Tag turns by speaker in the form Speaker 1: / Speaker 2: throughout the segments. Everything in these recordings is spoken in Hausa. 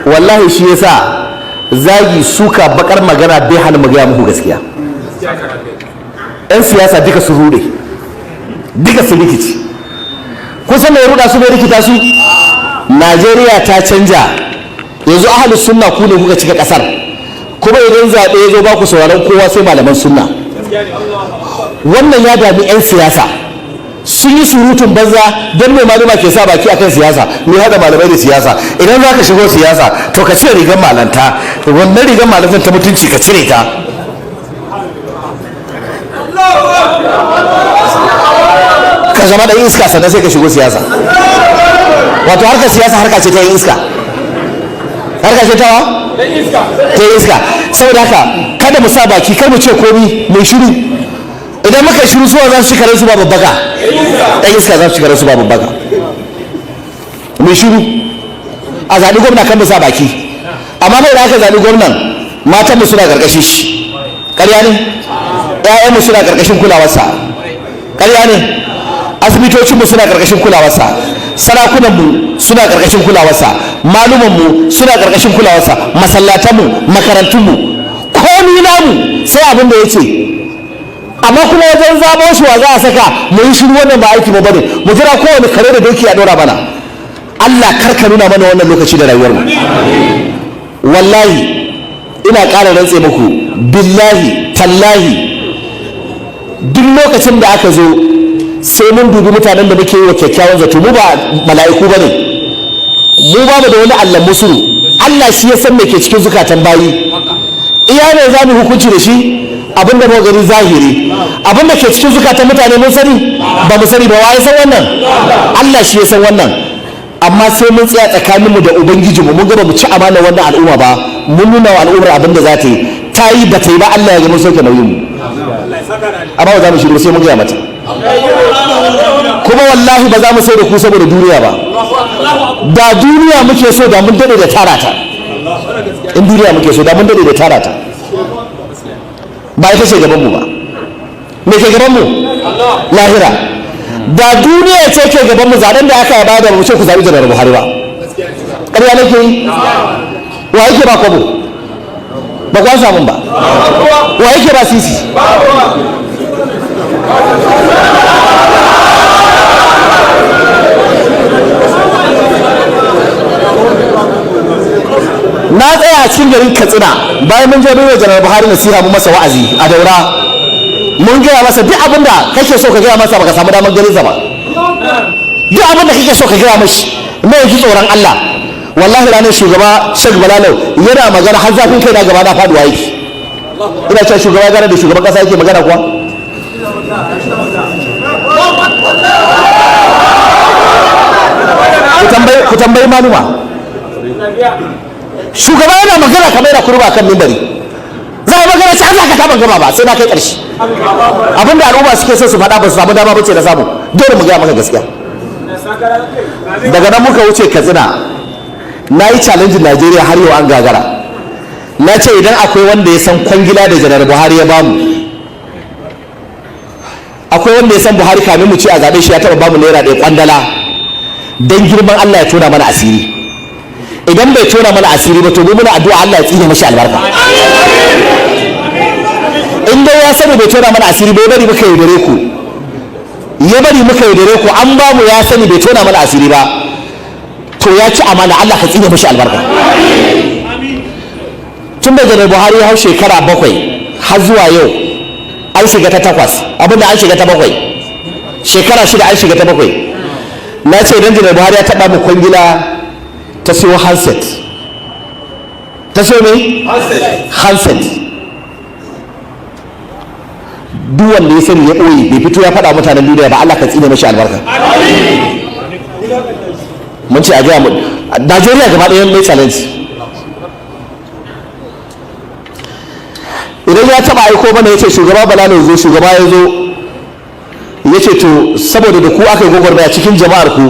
Speaker 1: wallahi shi yasa zagi suka bakar magana bai hana mu gaya muku gaskiya. 'Yan siyasa duka su rude, duka su rikici. kun san mai ruda su mai rikita su? Najeriya ta canja, yanzu ahlus sunna ku ne kuka cika kasar, kuma idan zaɓe ya zo ba ku sauraron kowa sai malaman sunna. Wannan ya dami 'yan siyasa, sun yi surutun banza don mai maluma ke sa baki akan siyasa, mai hada malamai da siyasa. Idan za ka shigo siyasa to ka cire rigar malanta, wannan rigar malantar ta mutunci ka cire ta. Ka zama da iska sannan sai ka shigo siyasa. Wato harkar siyasa harka ce ta yin iska, harka ce ta iska. Saboda haka kada mu sa baki, kar mu ce komi, mai shiru. Idan muka shiru suwa za su ci karen su ba babbaka, ɗan iska za su ci karen su ba babbaka. Mai shiru a zaɓi gwamna kan mu sa baki, amma mai da aka zaɓi gwamnan matanmu suna ƙarƙashin shi, ƙarya ne? 'Ya'yanmu suna ƙarƙashin kulawarsa, ƙarya ne? Asibitocinmu suna ƙarƙashin kulawarsa, sarakunanmu suna ƙarƙashin kulawarsa, malumanmu suna ƙarƙashin kulawarsa, masallatanmu, makarantunmu, komi namu sai abin da ya ce. Amma kuma wajen zaɓo shi wa za a saka mu yi shiru, wannan ba aiki ba bane, mu jira kowane kare da doki a ɗora mana. Allah karka nuna mana wannan lokaci da rayuwar mu. Wallahi ina ƙara rantse muku, billahi tallahi, duk lokacin da aka zo sai mun dubi mutanen da muke yi wa kyakkyawan zato. Mu ba mala'iku bane, mu ba mu da wani Allah musuru. Allah shi ya san me ke cikin zukatan bayi. Iya ne za mu hukunci da shi abin da muka gani zahiri, abin da ke cikin zukatan mutane mun sani ba mu sani ba. Wa ya san wannan? Allah shi ya san wannan. Amma sai mun tsaya tsakaninmu da ubangijinmu, mun gaba mu ci amana wannan al'umma ba, mun nuna wa al'ummar abin da za ta yi, ta yi ba ta yi ba, Allah ya ga mun sauke nauyin mu. Amma ba za mu shiru sai mun gaya mata. Kuma wallahi ba za mu sai da ku saboda duniya ba. Da duniya muke so da mun dade da tara ta. In duniya muke so da mun dade da tara ta. Ba ita ce gaban mu ba. Me ke gaban mu? Lahira. Da duniya ce ke gaban mu, zaben da aka yaba da mu ce ku zabi Janar Buhari ba. Ƙarya nake yi? Wa yake ba kwabo? Ba kwa samun ba. Wa yake ba sisi? Na tsaya a cikin garin Katsina bayan mun je bayyana Janar Buhari nasiha, mu masa wa'azi a Daura. Mun gaya masa duk abin da kake so ka gaya masa baka samu damar ganin sa ba. Duk abin da kake so ka gaya mashi, mai ji tsoron Allah. Wallahi ranar shugaba Sheikh Balalau yana magana har zafin kai na gaba na faduwa yake. Ina cewa shugaba gane da shugaban kasa yake magana kuwa. Ku tambayi maluma. Shugaba yana magana kamar yana kurba kan mimbari. Za a magana ce Allah ka taɓa gama ba sai na kai ƙarshe. Abinda al'umma suke so su faɗa ba su samu dama bace da samu, dole mu gaya maka gaskiya. Daga nan muka wuce Katsina, na yi challenge Najeriya har yau an gagara. Na ce idan akwai wanda ya san kwangila da Janar Buhari ya bamu, akwai wanda ya san Buhari kamin mu ci a zaɓe shi ya taɓa bamu naira ɗaya kwandala, don girman Allah ya tona mana asiri. Idan bai tona mana asiri ba to mu muna addu'a Allah ya tsine mashi albarka. In dai ya sani bai tona mana asiri bai bari muka yaudare ku, ya bari muka yaudare ku, an ba mu ya sani bai tona mana asiri ba, to ya ci amana, Allah ka tsine mashi albarka. Tun da Janar Buhari ya hau shekara 7 har zuwa yau an shiga ta 8, abinda an shiga ta 7, shekara 6 an shiga ta 7. Na ce idan Janar Buhari ya taɓa mu kwangila ta siyo handset, ta siyo ne? Handset. Duk wanda ya sani ya ɓoye bai fito ya faɗa mutanen duniya ba, Allah ka tsine mashi albarka. Mun ce a gaya mu Najeriya gaba ɗaya mai challenge. Idan ya taɓa aiko mana ya ce shugaba Bala ne zo, shugaba ya zo ya ce to saboda da ku aka yi gwagwarmaya cikin jama'ar ku,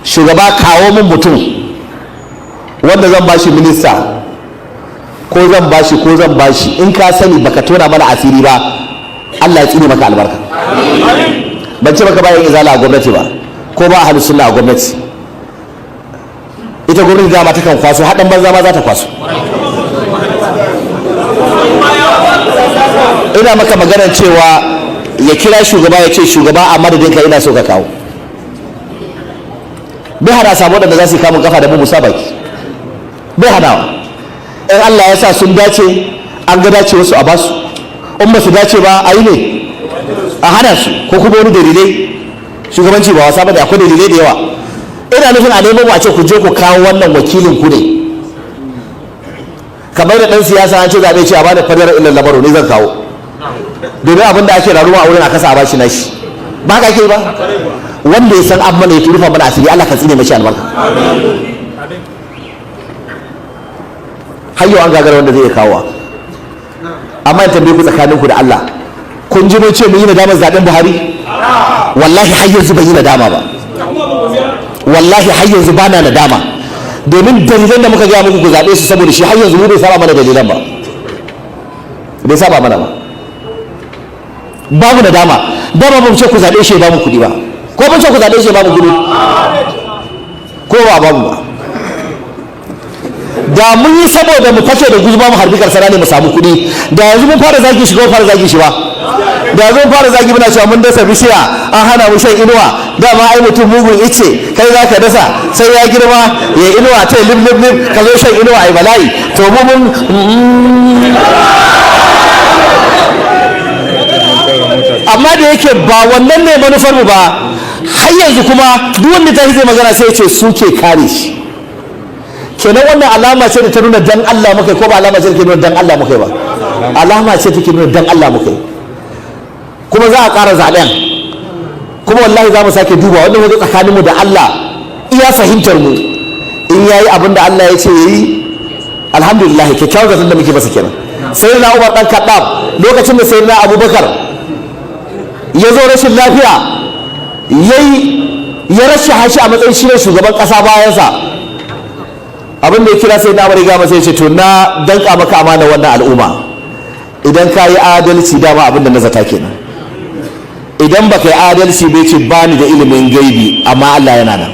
Speaker 1: shugaba kawo min mutum wanda zan bashi minista ko zan bashi in ka sani baka tona mana asiri ba, Allah ya tsine maka albarka. Ban ce maka bayan izala a gwamnati ba ko ba ahlus sunna a gwamnati. Ita ita gwamnati dama ta kan kwaso haɗin banza ma za ta kwaso. Ina maka maganar cewa ya kira shugaba ya ce shugaba a madadinka ina so ka kawo. Bai hana samu waɗanda za su yi kamun kafa da mu musa baki, bai hanawa. In Allah ya sa sun dace an ga dace wasu a basu, in ba su dace ba a yi ne a hana su, ko kuma wani dalilai. Shugabanci ba wasa bane, akwai dalilai da yawa. Ina nufin a neman wace ku je ku kawo wannan wakilin ku ne, kamar da ɗan siyasa an ce zaɓe ce a bada fadar illar labaro ne zan kawo, domin abin da ake raruwa a wurin a kasa a bashi nashi, ba haka ke ba. Wanda ya san abin da ya turufa mana asiri Allah ka tsine mashi albarka. har yau an gagara wanda zai iya kawowa. Amma in tambaye ku tsakaninku da Allah, kun ji mun ce mun yi nadamar zaɓen Buhari? Wallahi har yanzu ban yi nadama ba, wallahi har yanzu ba na nadama, domin dalilan da muka gaya muku ku zaɓe su saboda shi har yanzu mu bai saba mana dalilan ba, bai saba mana ba. Babu nadama, dama ba mu ce ku zaɓe shi ba mu kuɗi ba, ko mun ce ku zaɓe shi ba mu kuɗi, ko ba mu ba. Da mun yi saboda mu fashe da guzuma mu harbi karsana ne mu samu kuɗi, da yanzu mun fara zagi shi ko fara zagi shi ba. Da yanzu mun fara zagi muna cewa mun dasa bishiya an hana mu shan inuwa, dama ai mutum mugun ice kai za ka dasa sai ya girma ya inuwa ta lib lib lib ka zo shan inuwa ai bala'i. To mu mun amma da yake ba wannan ne manufar mu ba, har yanzu kuma duk wanda ta zai magana sai ce su ke kare shi. Kenan wannan alama ce da ta nuna dan Allah mukai, ko ba alama ce da ke nuna dan Allah mukai ba? Alama ce take nuna dan Allah mukai. Kuma za a ƙara zaɓen, kuma wallahi za mu sake duba wannan wajen tsakaninmu da Allah, iya fahimtar mu in yayi abin da Allah ya ce yayi, alhamdulillah kyakkyawan zaton da muke masa kenan. Sai na Umar dan Khattab lokacin da sai na Abubakar ya zo rashin lafiya ya rashin hashi a matsayin shi ne shugaban ƙasa bayansa, abin da ya kira sai na Umar ya masa ya ce to na danka maka amana wannan al'umma, idan ka yi adalci dama abin da na zata kenan, idan ba ka yi adalci bai ce ba ni da ilimin gaibi amma Allah yana nan.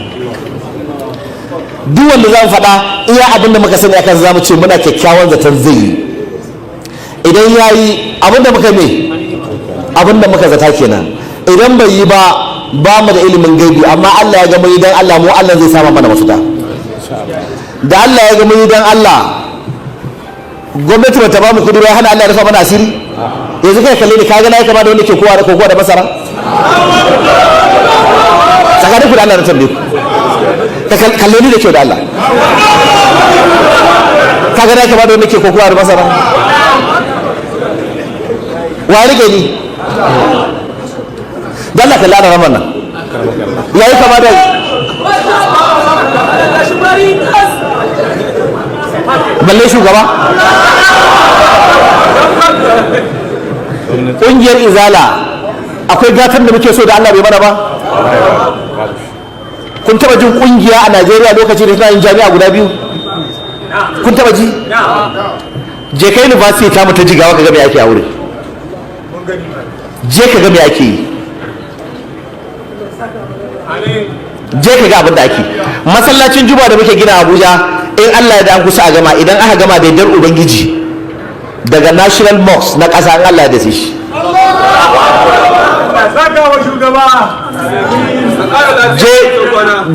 Speaker 1: Duk wanda za mu faɗa iya abin da muka sani akan za mu ce muna kyakkyawan zaton zai yi, idan ya yi abin da muka me abin da muka zata kenan, idan bai yi ba mu da ilimin gaibi amma Allah ya gama yi don Allah, mu Allah zai sama mana mafita. Da Allah ya gama yi don Allah, gwamnati ba ta ba mu kudi ba, hana Allah ya rufa mana asiri. Yanzu kai kalle ni, kaga na yi kama da wanda ke kowa da masara tsakanin ku da Allah na tambaye ku, ka kalle ni da kyau da Allah, kaga na yi kama da wanda ke kowa da masara? Wa rike ni dan Allah kalla da raman nan yayi kama da balle shugaba. Ƙungiyar Izala akwai gatan da muke so da Allah bai mana ba. Kun taba jin ƙungiya a Najeriya lokaci da tana yin jami'a guda biyu? Kun taba ji? Je kai university ta mu ta Jigawa ka ga me ake a wurin, je ka ga me ake yi, je ka ga abin da ake. Masallacin Juma'a da muke gina Abuja, in Allah ya da an kusa a gama, idan aka gama da yardar Ubangiji daga National Mosque na ƙasa, in Allah ya dace shi.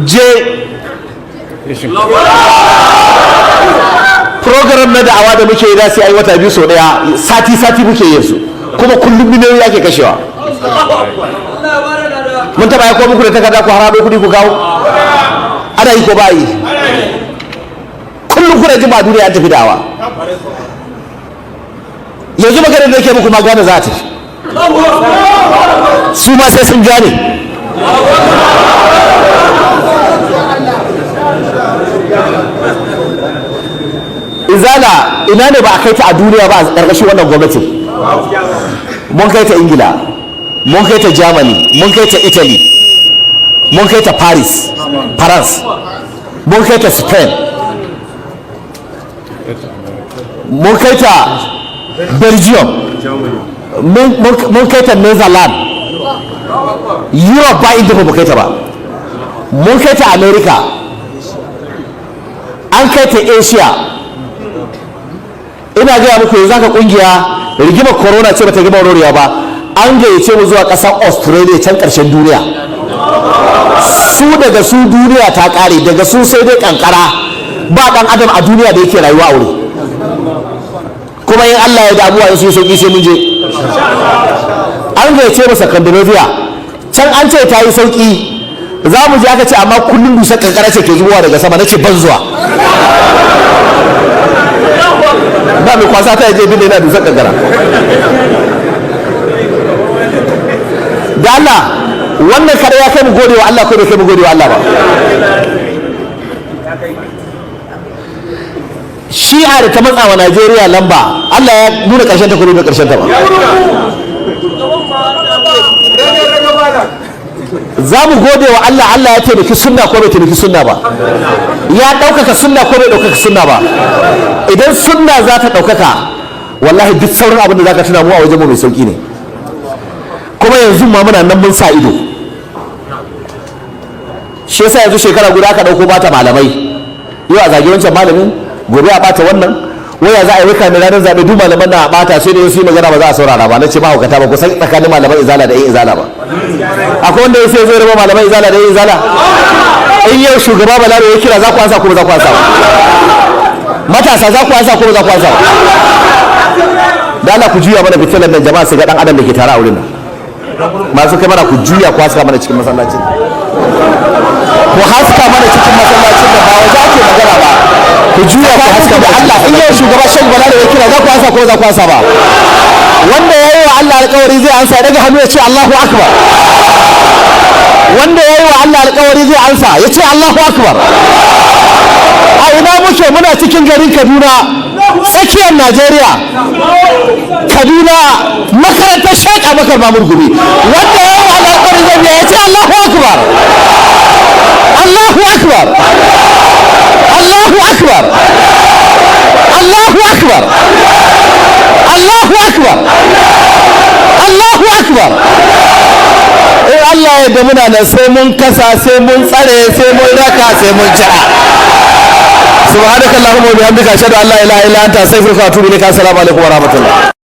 Speaker 1: Je program na da'awa da muke yi za su yi wata biyu sau daya, sati muke yin su, kuma kullum miliyoyi ake kashewa. Mun taɓa ya ko muku da takarda ku harado kuɗi ku kawo? Ana yi ko ba yi? Kullum kuna jin ba duniya an tafi da'awa. Yanzu maganar da yake muku ma gane za ta su ma sai sun gane. Izala ina ne ba a kai ta a duniya ba a ƙarƙashin wannan gwamnatin? Mun kai ta Ingila, mun kai ta Germany, mun kai ta Italy, mun kai ta Paris, France, mun kai ta Spain, mun kai ta Belgium, mun kai ta Netherlands, Europe ba inda ba mu kai ta ba, mun kai ta America, an kai ta Asia. Ina gaya muku yanzu haka kungiya rigimar corona ce bata gama rorewa ba, an gayyace mu zuwa ƙasar Australia can ƙarshen duniya. Su daga su duniya ta ƙare, daga su sai dai kankara, ba ɗan adam a duniya da yake rayuwa a wuri. Kuma in Allah ya damuwa in sun sauƙi sai mun je. An gayyace mu Scandinavia, can an ce ta yi sauƙi, za mu je aka ce amma kullum dusar kankara ce ke zubowa daga sama, na ce ban zuwa. Ba mai kwasa ta yaje bin da yana dusar kankara. Da Allah wannan kada ya kai mu gode wa Allah ko bai kai mu gode wa Allah ba. Shi'a da ta matsa wa Najeriya lamba, Allah ya nuna ƙarshen ta ko bai ƙarshen ta ba. Za mu gode wa Allah, Allah ya taimaki sunna ko bai taimaki sunna ba, ya ɗaukaka sunna ko bai ɗaukaka sunna ba. Idan sunna za ta ɗaukaka, wallahi duk sauran abin da za ka tuna mu a wajen mu mai sauƙi ne. Kuma yanzu ma muna nan mun sa ido. Shi yasa yanzu shekara guda aka ɗauko bata malamai, yau a zage wancan malamin, gobe a bata wannan, waya za a yi wika da ranar zaɓe duk malaman na a bata, sai da yau su yi magana ba za a saurara ba. Na ce ba hukata ba ku san tsakanin malaman izala da yin izala ba. Akwai wanda ya sai zai raba malaman izala da yin izala? In yau shugaba Balaro ya kira za ku ansa ko ba za ku ansa ba? Matasa za ku ansa ko ba za ku ansa ba? Da Allah ku juya mana fitilan nan jama'a su ga dan adam da ke tare a wurin nan. Masu kai mana ku juya ku haska mana cikin masallacin. Ku haska mana cikin masallacin da ba waje ake magana ba. Ku juya ku haska da Allah. In yau shugaba Sheikh Balalo ya kira za ku ansa ko za ku ansa ba? Wanda ya yi wa Allah alƙawari zai ansa, daga hannu ya ce Allahu Akbar. Wanda ya yi wa Allah alƙawari zai ansa ya ce Allahu Akbar. A ina muke? Muna cikin garin Kaduna, tsakiyar Najeriya. Kaduna, makarantar Sheikh Abubakar Mahmud Gumi. Wanda ya yi wa Allah alƙawari zai biya ya ce Allahu Akbar. Allahu Akbar. Allahu Akbar. Allahu Akbar. Allahu Akbar. Allahu Akbar. In Allah ya da muna nan sai mun kasa, sai mun tsare, sai mun raka, sai mun ja'a. Subhanakallahumma wa bihamdika ashhadu an la ilaha illa anta astaghfiruka wa atubu ilaik. Assalamu alaikum wa rahmatullah.